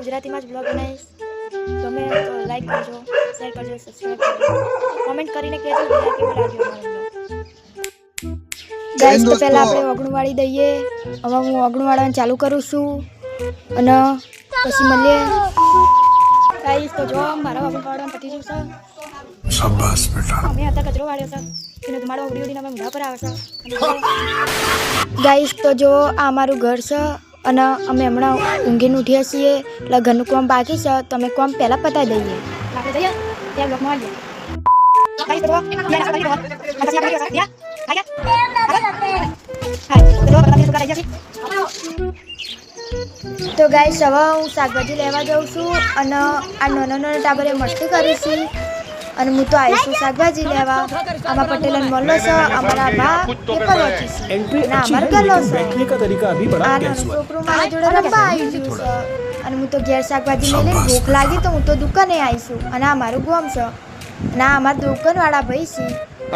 ગુજરાતીમાં જ બ્લોગ બનાવીશ. ગમે તો લાઈક કરજો, શેર કરજો, સબસ્ક્રાઈબ કરજો, કોમેન્ટ કરીને કહેજો કે કેવો લાગ્યો મારો બ્લોગ. ગાઈસ તો પહેલાં આપણે ઓગણું વાળી દઈએ. હવે હું ઓગણું વાળવાનું ચાલુ કરું છું અને પછી મળીએ. ગાઈસ તો જો મારા ઓગણું વાળવાનું પતી ગયું છે. શાબાશ બેટા. અમે હતા કચરો વાળ્યો છે એનો ધુમાડો ઉડી ઉડીને અમે મોઢા પર આવે છે. ગાઈસ તો જો આ અમારું ઘર છે અને અમે હમણાં ઊંઘીને ઉઠ્યા છીએ એટલે ઘરનું કામ બાકી છે તો અમે કામ પહેલાં પતાવી દઈએ. આપણે જઈએ ત્યાં બ્લોકમાં આવીએ. તો ગાઈસ હવે હું શાકભાજી લેવા જાઉં છું અને આ નાના નાના ટાબરે મસ્તી કરીશું અને હું તો આવીશું શાકભાજી લેવા. આમાં પટેલ મોલ્લો છે, અમારા બા પેપર વાંચી છે અને અમારો ગલ્લો છે. આ નાનું છોકરું મારા જોડે રમવા આવી ગયું છે અને હું તો ઘેર શાકભાજી લઈને ભૂખ લાગી તો હું તો દુકાને આવીશું અને આ મારું ગોમ છે અને આ અમારા દુકાનવાળા ભાઈ છે.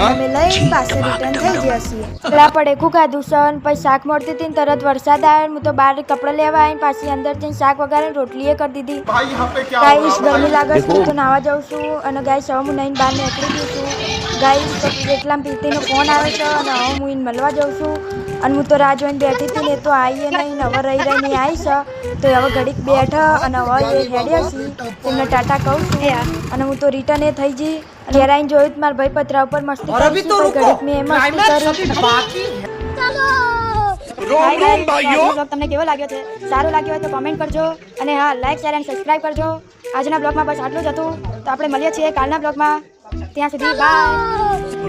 અમે લઈને પાસે રિટર્ન થઈ ગયા છીએ. પેલા પડેકું ખાધું છે અને પછી શાક મળતી હતી ને તરત વરસાદ આવ્યો. હું તો બહાર કપડાં લેવા આવીને પાછી અંદર જઈને શાક વગાડીને રોટલીએ કરી દીધી. ગાઈસ ગરમી લાગે છે તો નાવા જાઉં છું અને ગાઈસ હવે હું નહીં બહાર નીકળી ગઈ છું. ગાઈસ તો એટલામાં પ્રીતિનો ફોન આવે છે અને હવે હું એને મળવા જાઉં છું અને હું તો રાહ જોઈને બેઠી હતી ને તો આવીએ નહીં હવે રહી રહીને આવી છે તો હવે ઘડીક બેઠા અને હવે એ હેડ્યા છીએ એમને ટાટા કહું છું અને હું તો રિટર્ન એ થઈ જઈ. ઘેર આવીને જોયું મારા ભાઈ પતરા ઉપર મસ્તી કરી ઘડીક મેં એમાં તમને કેવો લાગ્યો છે? સારો લાગ્યો હોય તો કોમેન્ટ કરજો અને હા લાઈક શેર અને સબસ્ક્રાઈબ કરજો. આજના બ્લોગમાં બસ આટલું જ હતું તો આપણે મળીએ છીએ કાલના બ્લોગમાં. ત્યાં સુધી બાય.